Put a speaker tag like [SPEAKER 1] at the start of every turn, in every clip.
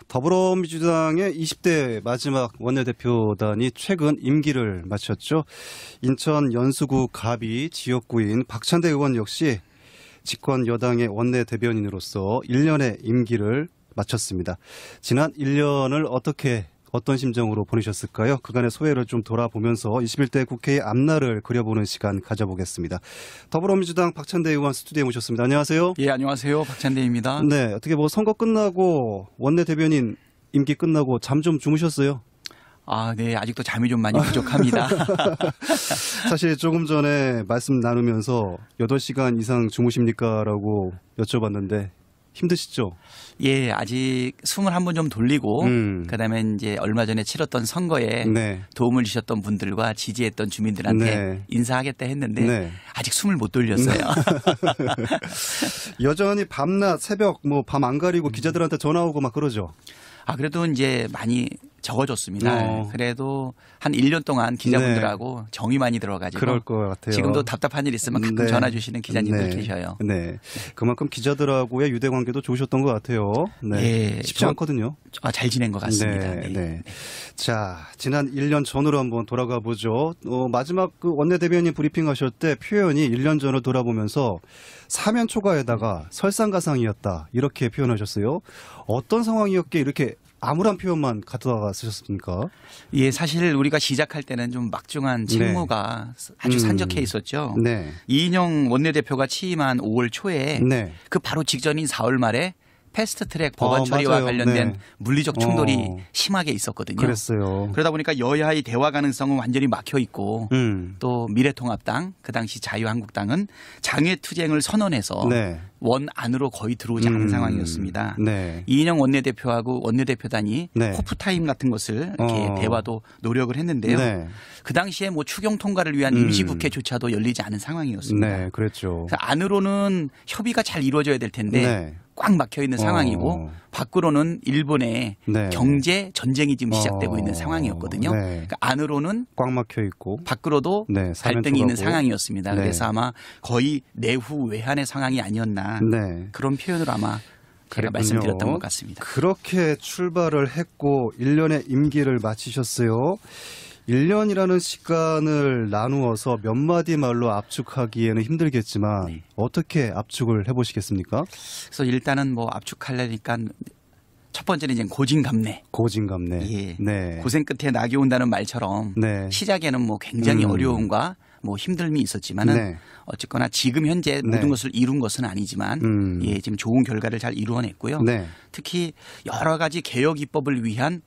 [SPEAKER 1] 더불어민주당의 20대 마지막 원내대표단이 최근 임기를 마쳤죠. 인천 연수구 갑이 지역구인 박찬대 의원 역시 집권 여당의 원내대변인으로서 1년의 임기를 마쳤습니다. 지난 1년을 어떤 심정으로 보내셨을까요? 그간의 소회를 좀 돌아보면서 21대 국회의 앞날을 그려보는 시간 가져보겠습니다. 더불어민주당 박찬대 의원 스튜디오에 모셨습니다. 안녕하세요.
[SPEAKER 2] 예, 안녕하세요. 박찬대입니다.
[SPEAKER 1] 네, 어떻게 선거 끝나고 원내대변인 임기 끝나고 잠 좀 주무셨어요?
[SPEAKER 2] 아, 네. 아직도 잠이 좀 많이 부족합니다.
[SPEAKER 1] 사실 조금 전에 말씀 나누면서 8시간 이상 주무십니까? 라고 여쭤봤는데 힘드시죠?
[SPEAKER 2] 예, 아직 21번 좀 돌리고 그다음에 이제 얼마 전에 치렀던 선거에 도움을 주셨던 분들과 지지했던 주민들한테 인사하겠다 했는데 아직 숨을 못 돌렸어요.
[SPEAKER 1] 여전히 밤낮 새벽 밤 안 가리고 기자들한테 전화 오고 막 그러죠.
[SPEAKER 2] 아, 그래도 이제 많이 적어졌습니다. 그래도 한 1년 동안 기자분들하고 정이 많이 들어가지고
[SPEAKER 1] 그럴 것 같아요.
[SPEAKER 2] 지금도 답답한 일 있으면 가끔 전화 주시는 기자님들 계셔요.
[SPEAKER 1] 네, 그만큼 기자들하고의 유대 관계도 좋으셨던 것 같아요. 네, 쉽지 않거든요.
[SPEAKER 2] 잘 지낸 것 같습니다.
[SPEAKER 1] 네. 자, 지난 1년 전으로 한번 돌아가 보죠. 마지막 그 원내대변인 브리핑하실 때 표현이 1년 전을 돌아보면서 사면 초과에다가 설상가상이었다 이렇게 표현하셨어요. 어떤 상황이었기에 이렇게 암울한 표현만 갖다가 쓰셨습니까? 예,
[SPEAKER 2] 사실 우리가 시작할 때는 좀 막중한 책무가 아주 산적해 있었죠. 이인영 원내대표가 취임한 5월 초에 그 바로 직전인 4월 말에 패스트트랙 법안 처리와 관련된 물리적 충돌이 심하게 있었거든요.
[SPEAKER 1] 그랬어요.
[SPEAKER 2] 그러다 보니까 여야의 대화 가능성은 완전히 막혀 있고 또 미래통합당, 그 당시 자유한국당은 장외투쟁을 선언해서 원 안으로 거의 들어오지 않은 상황이었습니다. 이인영 원내대표하고 원내대표단이 호프타임 같은 것을 이렇게 대화도 노력을 했는데요. 그 당시에 추경 통과를 위한 임시국회조차도 열리지 않은 상황이었습니다.
[SPEAKER 1] 그랬죠.
[SPEAKER 2] 그래서 안으로는 협의가 잘 이루어져야 될 텐데 꽉 막혀 있는 상황이고 밖으로는 일본의 경제 전쟁이 지금 시작되고 있는 상황이었거든요. 그러니까 안으로는
[SPEAKER 1] 꽉 막혀 있고
[SPEAKER 2] 밖으로도 갈등이 있는 상황이었습니다. 그래서 아마 거의 내후 외환의 상황이 아니었나 그런 표현으로 아마 제가 말씀드렸던 것 같습니다.
[SPEAKER 1] 그렇게 출발을 했고 1년의 임기를 마치셨어요. 1년이라는 시간을 나누어서 몇 마디 말로 압축하기에는 힘들겠지만 어떻게 압축을 해보시겠습니까?
[SPEAKER 2] 그래서 일단은 압축하려니까 첫 번째는 이제 고진감래.
[SPEAKER 1] 고진감래.
[SPEAKER 2] 예. 고생 끝에 낙이 온다는 말처럼 시작에는 굉장히 어려움과 힘듦이 있었지만은 어쨌거나 지금 현재 모든 것을 이룬 것은 아니지만 지금 좋은 결과를 잘 이루어냈고요. 특히 여러 가지 개혁 입법을 위한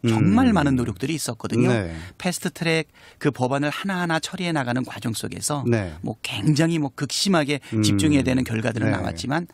[SPEAKER 2] 정말 많은 노력들이 있었거든요. 패스트트랙 그 법안을 하나하나 처리해 나가는 과정 속에서 굉장히 극심하게 집중해야 되는 결과들은 나왔지만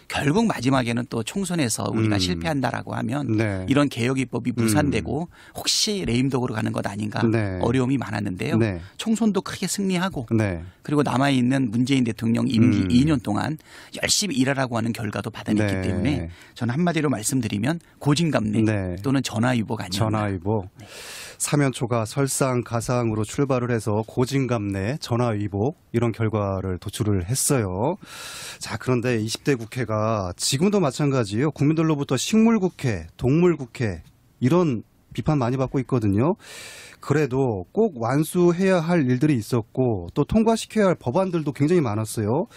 [SPEAKER 2] 결국 마지막에는 또 총선에서 우리가 실패한다라고 하면 이런 개혁 입법이 무산되고 혹시 레임덕으로 가는 것 아닌가 어려움이 많았는데요. 총선도 크게 승리하고 그리고 남아있는 문재인 대통령 임기 2년 동안 열심히 일하라고 하는 결과도 받아냈기 때문에 저는 한마디로 말씀드리면 고진감래 또는 전화위복 아니었나.
[SPEAKER 1] 전화위복. 사면초가 설상가상으로 출발을 해서 고진감래, 전화위복 이런 결과를 도출을 했어요. 자, 그런데 20대 국회가 지금도 마찬가지예요. 국민들로부터 식물국회, 동물국회 이런 비판 많이 받고 있거든요. 그래도 꼭 완수해야 할 일들이 있었고 또 통과시켜야 할 법안들도 굉장히 많았어요.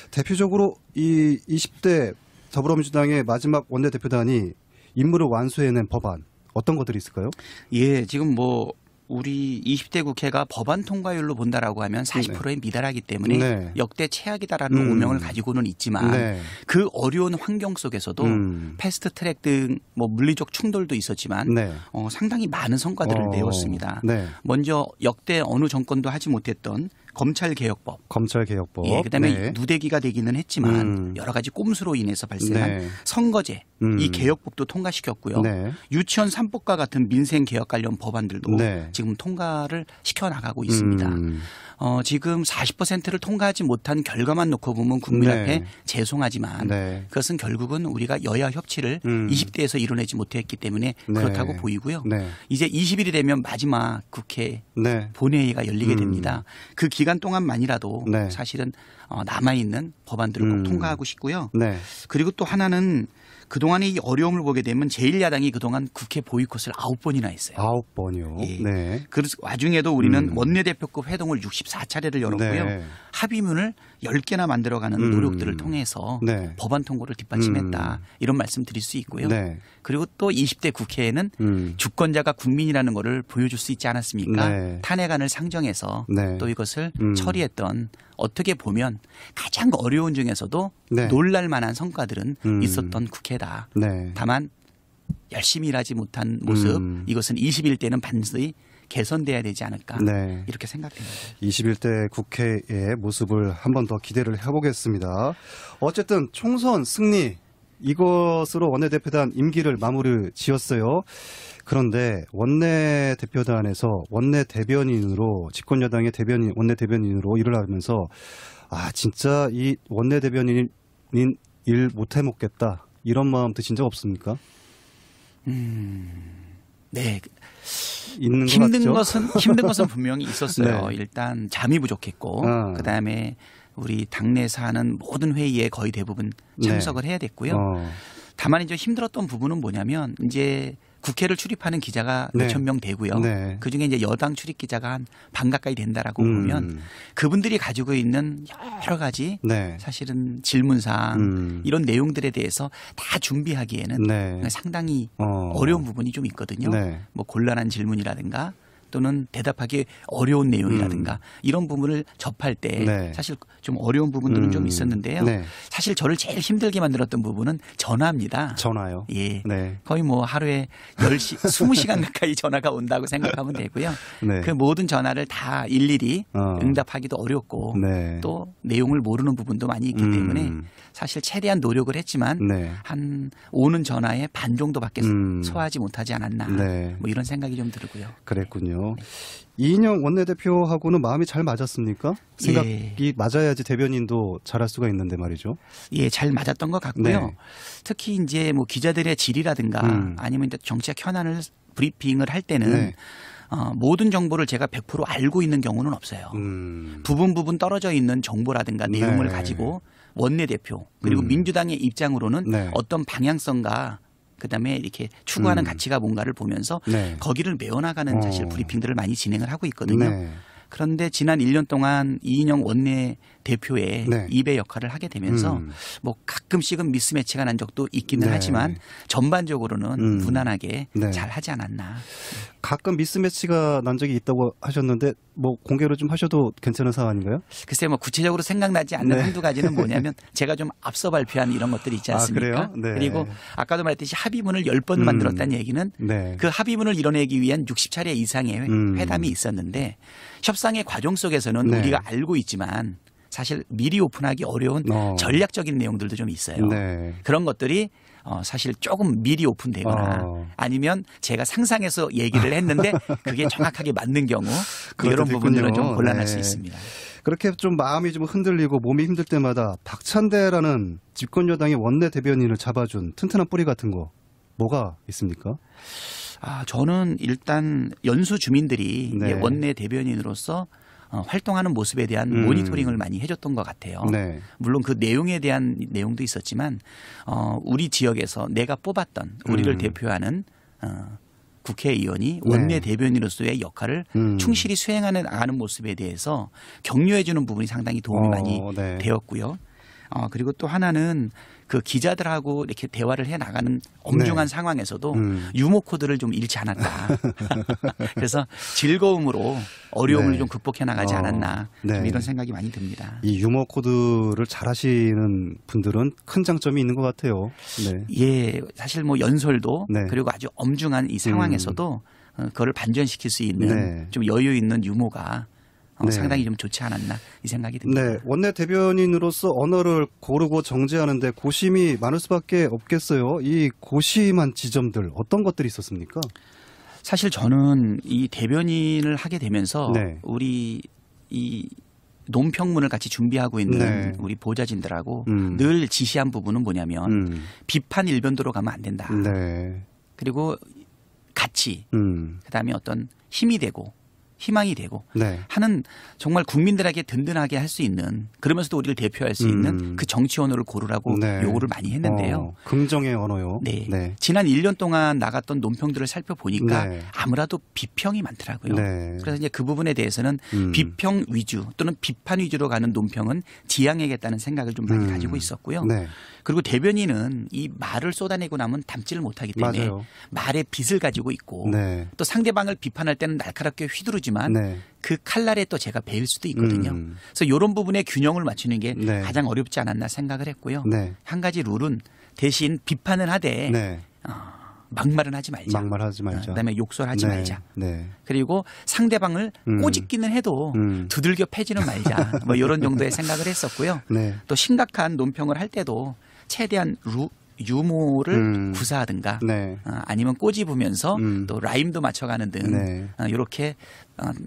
[SPEAKER 1] 대표적으로 이 20대 더불어민주당의 마지막 원내대표단이 임무를 완수해낸 법안 어떤 것들이 있을까요?
[SPEAKER 2] 예, 지금 우리 20대 국회가 법안 통과율로 본다라고 하면 40%에 미달하기 때문에 역대 최악이다라는 오명을 가지고는 있지만 그 어려운 환경 속에서도 패스트트랙 등 물리적 충돌도 있었지만 상당히 많은 성과들을 내었습니다. 먼저 역대 어느 정권도 하지 못했던 검찰개혁법.
[SPEAKER 1] 검찰개혁법.
[SPEAKER 2] 그다음에 누대기가 되기는 했지만 여러 가지 꼼수로 인해서 발생한 선거제. 이 개혁법도 통과시켰고요. 유치원 3법과 같은 민생개혁 관련 법안들도 지금 통과를 시켜나가고 있습니다. 지금 40%를 통과하지 못한 결과만 놓고 보면 국민 앞에 죄송하지만 그것은 결국은 우리가 여야 협치를 20대에서 이뤄내지 못했기 때문에 그렇다고 보이고요. 이제 20일이 되면 마지막 국회 본회의가 열리게 됩니다. 그 기간 동안만이라도 사실은 남아있는 법안들을 꼭 통과하고 싶고요. 그리고 또 하나는 그동안에 이 어려움을 보게 되면 제1야당이 그동안 국회 보이콧을 9번이나 했어요.
[SPEAKER 1] 9번이요?
[SPEAKER 2] 예.
[SPEAKER 1] 네.
[SPEAKER 2] 그 와중에도 우리는 원내대표급 회동을 64차례를 열었고요.
[SPEAKER 1] 네.
[SPEAKER 2] 합의문을 10개나 만들어가는 노력들을 통해서
[SPEAKER 1] 네.
[SPEAKER 2] 법안 통과를 뒷받침했다. 이런 말씀 드릴 수 있고요.
[SPEAKER 1] 네.
[SPEAKER 2] 그리고 또 20대 국회에는 주권자가 국민이라는 거를 보여줄 수 있지 않았습니까?
[SPEAKER 1] 네.
[SPEAKER 2] 탄핵안을 상정해서
[SPEAKER 1] 네.
[SPEAKER 2] 또 이것을 처리했던 어떻게 보면 가장 어려운 중에서도
[SPEAKER 1] 네.
[SPEAKER 2] 놀랄 만한 성과들은 있었던 국회다.
[SPEAKER 1] 네.
[SPEAKER 2] 다만 열심히 일하지 못한 모습 이것은 21대는 반드시 개선돼야 되지 않을까
[SPEAKER 1] 네.
[SPEAKER 2] 이렇게 생각됩니다.
[SPEAKER 1] 21대 국회의 모습을 한 번 더 기대를 해보겠습니다. 어쨌든 총선 승리 이것으로 원내대표단 임기를 마무리 지었어요. 그런데 원내대표단에서 원내대변인으로 집권여당의 대변인 원내대변인으로 일을 하면서 아 진짜 이 원내대변인 일 못해 먹겠다 이런 마음 드신 적 없습니까?
[SPEAKER 2] 네.
[SPEAKER 1] 있는
[SPEAKER 2] 힘든 것은 분명히 있었어요.
[SPEAKER 1] 네.
[SPEAKER 2] 일단 잠이 부족했고 그다음에 우리 당내에서 하는 모든 회의에 거의 대부분 참석을 해야 됐고요. 다만 이제 힘들었던 부분은 뭐냐면 이제 국회를 출입하는 기자가
[SPEAKER 1] 네.
[SPEAKER 2] 몇천 명 되고요. 네. 그중에 이제 여당 출입 기자가 한 반 가까이 된다라고 보면 그분들이 가지고 있는 여러 가지
[SPEAKER 1] 네.
[SPEAKER 2] 사실은 질문사항 이런 내용들에 대해서 다 준비하기에는
[SPEAKER 1] 네.
[SPEAKER 2] 상당히 어려운 부분이 좀 있거든요.
[SPEAKER 1] 네.
[SPEAKER 2] 뭐 곤란한 질문이라든가 또는 대답하기 어려운 내용이라든가 이런 부분을 접할 때
[SPEAKER 1] 네.
[SPEAKER 2] 사실 좀 어려운 부분들은 좀 있었는데요.
[SPEAKER 1] 네.
[SPEAKER 2] 사실 저를 제일 힘들게 만들었던 부분은 전화입니다.
[SPEAKER 1] 전화요?
[SPEAKER 2] 예.
[SPEAKER 1] 네.
[SPEAKER 2] 거의 뭐 하루에 10시, 20시간 가까이 전화가 온다고 생각하면 되고요.
[SPEAKER 1] 네.
[SPEAKER 2] 그 모든 전화를 다 일일이 응답하기도 어렵고
[SPEAKER 1] 네.
[SPEAKER 2] 또 내용을 모르는 부분도 많이 있기 때문에 사실 최대한 노력을 했지만
[SPEAKER 1] 네.
[SPEAKER 2] 한 오는 전화의 반 정도밖에 소화하지 못하지 않았나
[SPEAKER 1] 네.
[SPEAKER 2] 뭐 이런 생각이 좀 들고요.
[SPEAKER 1] 그랬군요. 이인영 원내대표하고는 마음이 잘 맞았습니까? 생각이
[SPEAKER 2] 예.
[SPEAKER 1] 맞아야지 대변인도 잘할 수가 있는데 말이죠.
[SPEAKER 2] 예, 잘 맞았던 것 같고요.
[SPEAKER 1] 네.
[SPEAKER 2] 특히 이제 뭐 기자들의 질이라든가 아니면 이제 정치적 현안을 브리핑을 할 때는
[SPEAKER 1] 네.
[SPEAKER 2] 모든 정보를 제가 100% 알고 있는 경우는 없어요. 부분 떨어져 있는 정보라든가 내용을
[SPEAKER 1] 네.
[SPEAKER 2] 가지고 원내대표 그리고 민주당의 입장으로는
[SPEAKER 1] 네.
[SPEAKER 2] 어떤 방향성과 그다음에 이렇게 추구하는 가치가 뭔가를 보면서
[SPEAKER 1] 네.
[SPEAKER 2] 거기를 메워나가는 사실 브리핑들을 많이 진행을 하고 있거든요.
[SPEAKER 1] 네.
[SPEAKER 2] 그런데 지난 1년 동안 이인영 원내대표의
[SPEAKER 1] 네.
[SPEAKER 2] 입의 역할을 하게 되면서 뭐 가끔씩은 미스매치가 난 적도 있기는
[SPEAKER 1] 네.
[SPEAKER 2] 하지만 전반적으로는 무난하게
[SPEAKER 1] 네.
[SPEAKER 2] 잘 하지 않았나.
[SPEAKER 1] 가끔 미스매치가 난 적이 있다고 하셨는데 뭐 공개를 좀 하셔도 괜찮은 사안인가요?
[SPEAKER 2] 글쎄 뭐 구체적으로 생각나지 않는
[SPEAKER 1] 네.
[SPEAKER 2] 한두 가지는 뭐냐면 제가 좀 앞서 발표한 이런 것들이 있지 않습니까?
[SPEAKER 1] 그래요? 네.
[SPEAKER 2] 그리고 아까도 말했듯이 합의문을 10번 만들었다는 얘기는
[SPEAKER 1] 네.
[SPEAKER 2] 그 합의문을 이뤄내기 위한 60차례 이상의 회담이 있었는데 협상의 과정 속에서는
[SPEAKER 1] 네.
[SPEAKER 2] 우리가 알고 있지만 사실 미리 오픈하기 어려운 전략적인 내용들도 좀 있어요.
[SPEAKER 1] 네.
[SPEAKER 2] 그런 것들이 사실 조금 미리 오픈되거나 아니면 제가 상상해서 얘기를 했는데 그게 정확하게 맞는 경우 이런 부분들은 좀 곤란할 수 있습니다.
[SPEAKER 1] 그렇게 좀 마음이 좀 흔들리고 몸이 힘들 때마다 박찬대라는 집권여당의 원내대변인을 잡아준 튼튼한 뿌리 같은 거 뭐가 있습니까?
[SPEAKER 2] 저는 일단 연수 주민들이
[SPEAKER 1] 네.
[SPEAKER 2] 원내 대변인으로서 활동하는 모습에 대한 모니터링을 많이 해줬던 것 같아요.
[SPEAKER 1] 네.
[SPEAKER 2] 물론 그 내용에 대한 내용도 있었지만 우리 지역에서 내가 뽑았던 우리를 대표하는 국회의원이 원내 대변인으로서의 역할을 충실히 수행하는 아는 모습에 대해서 격려해 주는 부분이 상당히 도움이 많이 되었고요. 그리고 또 하나는 그 기자들하고 이렇게 대화를 해 나가는 엄중한 상황에서도 유머 코드를 좀 잃지 않았다. 그래서 즐거움으로 어려움을 좀 극복해 나가지 않았나 좀 이런 생각이 많이 듭니다.
[SPEAKER 1] 이 유머 코드를 잘하시는 분들은 큰 장점이 있는 것 같아요. 네.
[SPEAKER 2] 예, 사실 뭐 연설도 그리고 아주 엄중한 이 상황에서도 그거를 반전시킬 수 있는 좀 여유 있는 유머가 상당히 좀 좋지 않았나 이 생각이 듭니다.
[SPEAKER 1] 네, 원내 대변인으로서 언어를 고르고 정제하는데 고심이 많을 수밖에 없겠어요. 이 고심한 지점들 어떤 것들이 있었습니까?
[SPEAKER 2] 사실 저는 이 대변인을 하게 되면서 우리 이 논평문을 같이 준비하고 있는 우리 보좌진들하고 늘 지시한 부분은 뭐냐면 비판 일변도로 가면 안 된다. 그리고 가치, 그다음에 어떤 힘이 되고 희망이 되고
[SPEAKER 1] 네.
[SPEAKER 2] 하는 정말 국민들에게 든든하게 할 수 있는 그러면서도 우리를 대표할 수 있는 그 정치 언어를 고르라고
[SPEAKER 1] 네.
[SPEAKER 2] 요구를 많이 했는데요.
[SPEAKER 1] 긍정의 언어요.
[SPEAKER 2] 네.
[SPEAKER 1] 네.
[SPEAKER 2] 지난 1년 동안 나갔던 논평들을 살펴보니까
[SPEAKER 1] 네.
[SPEAKER 2] 아무래도 비평이 많더라고요.
[SPEAKER 1] 네.
[SPEAKER 2] 그래서 이제 그 부분에 대해서는 비평 위주 또는 비판 위주로 가는 논평은 지양해야겠다는 생각을 좀 많이 가지고 있었고요.
[SPEAKER 1] 네.
[SPEAKER 2] 그리고 대변인은 이 말을 쏟아내고 나면 담지를 못하기 때문에
[SPEAKER 1] 맞아요.
[SPEAKER 2] 말의 빚을 가지고 있고
[SPEAKER 1] 네.
[SPEAKER 2] 또 상대방을 비판할 때는 날카롭게 휘두르지만
[SPEAKER 1] 네.
[SPEAKER 2] 그 칼날에 또 제가 베일 수도 있거든요. 그래서 이런 부분에 균형을 맞추는 게
[SPEAKER 1] 네.
[SPEAKER 2] 가장 어렵지 않았나 생각을 했고요.
[SPEAKER 1] 네.
[SPEAKER 2] 한 가지 룰은 대신 비판은 하되
[SPEAKER 1] 네.
[SPEAKER 2] 막말은 하지 말자.
[SPEAKER 1] 막말하지 말자.
[SPEAKER 2] 그다음에 욕설하지
[SPEAKER 1] 네.
[SPEAKER 2] 말자.
[SPEAKER 1] 네.
[SPEAKER 2] 그리고 상대방을 꼬집기는 해도 두들겨 패지는 말자. 뭐 이런 정도의 생각을 했었고요.
[SPEAKER 1] 네.
[SPEAKER 2] 또 심각한 논평을 할 때도 최대한 유머를 구사하든가
[SPEAKER 1] 네.
[SPEAKER 2] 아니면 꼬집으면서 또 라임도 맞춰가는 등
[SPEAKER 1] 네.
[SPEAKER 2] 이렇게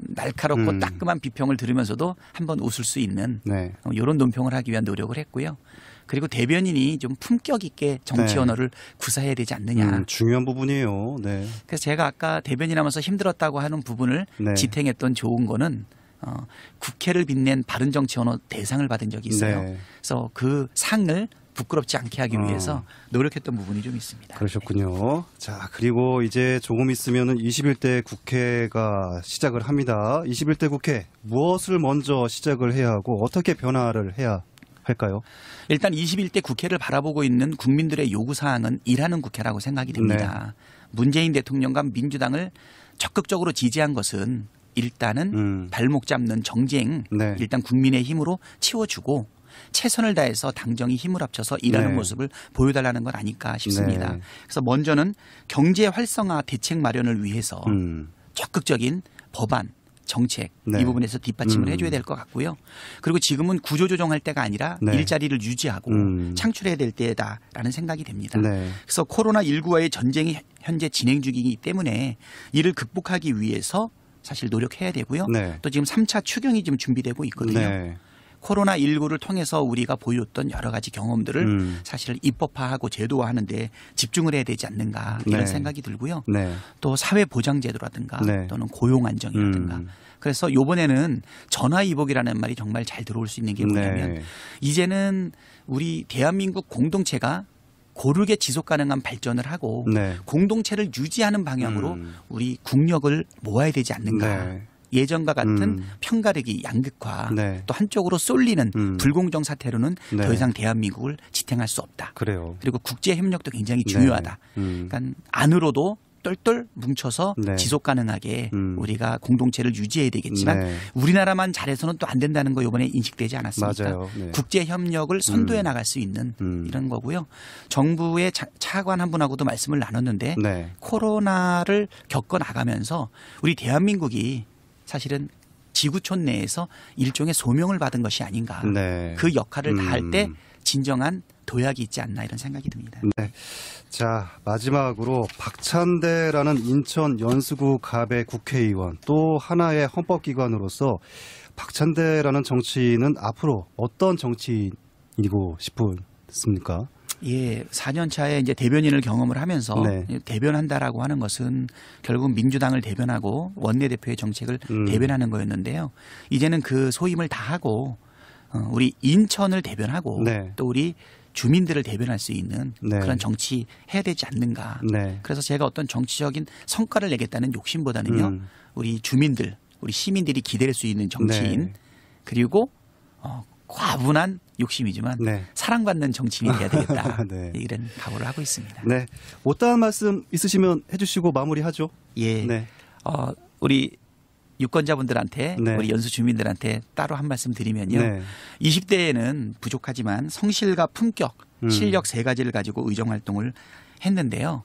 [SPEAKER 2] 날카롭고 따끔한 비평을 들으면서도 한번 웃을 수 있는
[SPEAKER 1] 네.
[SPEAKER 2] 이런 논평을 하기 위한 노력을 했고요. 그리고 대변인이 좀 품격 있게 정치
[SPEAKER 1] 네.
[SPEAKER 2] 언어를 구사해야 되지 않느냐.
[SPEAKER 1] 중요한 부분이에요. 네.
[SPEAKER 2] 그래서 제가 아까 대변인하면서 힘들었다고 하는 부분을
[SPEAKER 1] 네.
[SPEAKER 2] 지탱했던 좋은 거는 국회를 빛낸 바른 정치 언어 대상을 받은 적이 있어요.
[SPEAKER 1] 네.
[SPEAKER 2] 그래서 그 상을 부끄럽지 않게 하기 위해서 노력했던 부분이 좀 있습니다.
[SPEAKER 1] 그러셨군요. 자, 그리고 이제 조금 있으면은 21대 국회가 시작을 합니다. 21대 국회 무엇을 먼저 시작을 해야 하고 어떻게 변화를 해야 할까요?
[SPEAKER 2] 일단 21대 국회를 바라보고 있는 국민들의 요구사항은 일하는 국회라고 생각이 됩니다. 문재인 대통령과 민주당을 적극적으로 지지한 것은 일단은 발목 잡는 정쟁
[SPEAKER 1] 네.
[SPEAKER 2] 일단 국민의 힘으로 치워주고 최선을 다해서 당정이 힘을 합쳐서 일하는
[SPEAKER 1] 네.
[SPEAKER 2] 모습을 보여달라는 건 아닐까 싶습니다.
[SPEAKER 1] 네.
[SPEAKER 2] 그래서 먼저는 경제 활성화 대책 마련을 위해서 적극적인 법안 정책
[SPEAKER 1] 네.
[SPEAKER 2] 이 부분에서 뒷받침을 해줘야 될 것 같고요. 그리고 지금은 구조조정할 때가 아니라
[SPEAKER 1] 네.
[SPEAKER 2] 일자리를 유지하고 창출해야 될 때다라는 생각이 됩니다.
[SPEAKER 1] 네.
[SPEAKER 2] 그래서 코로나19와의 전쟁이 현재 진행 중이기 때문에 이를 극복하기 위해서 사실 노력해야 되고요.
[SPEAKER 1] 네.
[SPEAKER 2] 또 지금 3차 추경이 지금 준비되고 있거든요.
[SPEAKER 1] 네.
[SPEAKER 2] 코로나19를 통해서 우리가 보여줬던 여러 가지 경험들을 사실 입법화하고 제도화하는 데 집중을 해야 되지 않는가 이런
[SPEAKER 1] 네.
[SPEAKER 2] 생각이 들고요.
[SPEAKER 1] 네.
[SPEAKER 2] 또 사회보장제도라든가
[SPEAKER 1] 네.
[SPEAKER 2] 또는 고용안정이라든가 그래서 이번에는 전화위복이라는 말이 정말 잘 들어올 수 있는 게 뭐냐면
[SPEAKER 1] 네.
[SPEAKER 2] 이제는 우리 대한민국 공동체가 고르게 지속 가능한 발전을 하고
[SPEAKER 1] 네.
[SPEAKER 2] 공동체를 유지하는 방향으로 우리 국력을 모아야 되지 않는가.
[SPEAKER 1] 네.
[SPEAKER 2] 예전과 같은 편가르기 양극화
[SPEAKER 1] 네.
[SPEAKER 2] 또 한쪽으로 쏠리는 불공정 사태로는
[SPEAKER 1] 네.
[SPEAKER 2] 더 이상 대한민국을 지탱할 수 없다.
[SPEAKER 1] 그래요.
[SPEAKER 2] 그리고 국제 협력도 굉장히 중요하다. 그러니까 안으로도 똘똘 뭉쳐서
[SPEAKER 1] 네.
[SPEAKER 2] 지속 가능하게 우리가 공동체를 유지해야 되겠지만
[SPEAKER 1] 네.
[SPEAKER 2] 우리나라만 잘해서는 또 안 된다는 거 이번에 인식되지 않았습니까?
[SPEAKER 1] 맞아요. 네.
[SPEAKER 2] 국제 협력을 선도해 나갈 수 있는 이런 거고요. 정부의 차관 한 분하고도 말씀을 나눴는데
[SPEAKER 1] 네.
[SPEAKER 2] 코로나를 겪어 나가면서 우리 대한민국이 사실은 지구촌 내에서 일종의 소명을 받은 것이 아닌가.
[SPEAKER 1] 네.
[SPEAKER 2] 그 역할을 다할 때 진정한 도약이 있지 않나 이런 생각이 듭니다.
[SPEAKER 1] 네. 자, 마지막으로 박찬대라는 인천 연수구 갑의 국회의원 또 하나의 헌법기관으로서 박찬대라는 정치인은 앞으로 어떤 정치인이고 싶습니까?
[SPEAKER 2] 예, 4년 차에 이제 대변인을 경험을 하면서
[SPEAKER 1] 네.
[SPEAKER 2] 대변한다라고 하는 것은 결국 민주당을 대변하고 원내대표의 정책을 대변하는 거였는데요. 이제는 그 소임을 다하고 우리 인천을 대변하고
[SPEAKER 1] 네.
[SPEAKER 2] 또 우리 주민들을 대변할 수 있는
[SPEAKER 1] 네.
[SPEAKER 2] 그런 정치 해야 되지 않는가.
[SPEAKER 1] 네.
[SPEAKER 2] 그래서 제가 어떤 정치적인 성과를 내겠다는 욕심보다는요. 우리 주민들, 우리 시민들이 기댈 수 있는 정치인
[SPEAKER 1] 네.
[SPEAKER 2] 그리고 과분한 욕심이지만
[SPEAKER 1] 네.
[SPEAKER 2] 사랑받는 정치인이 돼야 되겠다.
[SPEAKER 1] 네.
[SPEAKER 2] 이런 각오를 하고 있습니다.
[SPEAKER 1] 네. 못다한 말씀 있으시면 해주시고 마무리하죠.
[SPEAKER 2] 예.
[SPEAKER 1] 네.
[SPEAKER 2] 우리 유권자분들한테
[SPEAKER 1] 네.
[SPEAKER 2] 우리 연수 주민들한테 따로 한 말씀 드리면요.
[SPEAKER 1] 네.
[SPEAKER 2] 20대에는 부족하지만 성실과 품격, 실력 세 가지를 가지고 의정 활동을 했는데요.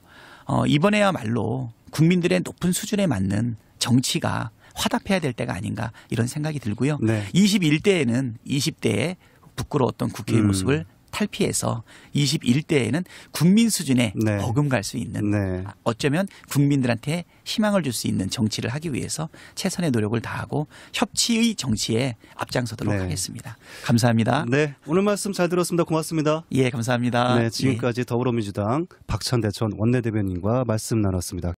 [SPEAKER 2] 이번에야말로 국민들의 높은 수준에 맞는 정치가 화답해야 될 때가 아닌가 이런 생각이 들고요.
[SPEAKER 1] 네.
[SPEAKER 2] 21대에는 20대의 부끄러웠던 국회의 모습을 탈피해서 21대에는 국민 수준에
[SPEAKER 1] 네.
[SPEAKER 2] 버금갈 수 있는
[SPEAKER 1] 네.
[SPEAKER 2] 어쩌면 국민들한테 희망을 줄 수 있는 정치를 하기 위해서 최선의 노력을 다하고 협치의 정치에 앞장서도록
[SPEAKER 1] 네.
[SPEAKER 2] 하겠습니다. 감사합니다.
[SPEAKER 1] 네. 오늘 말씀 잘 들었습니다. 고맙습니다.
[SPEAKER 2] 예, 감사합니다.
[SPEAKER 1] 네. 지금까지 더불어민주당 박찬대 전 원내대변인과 말씀 나눴습니다.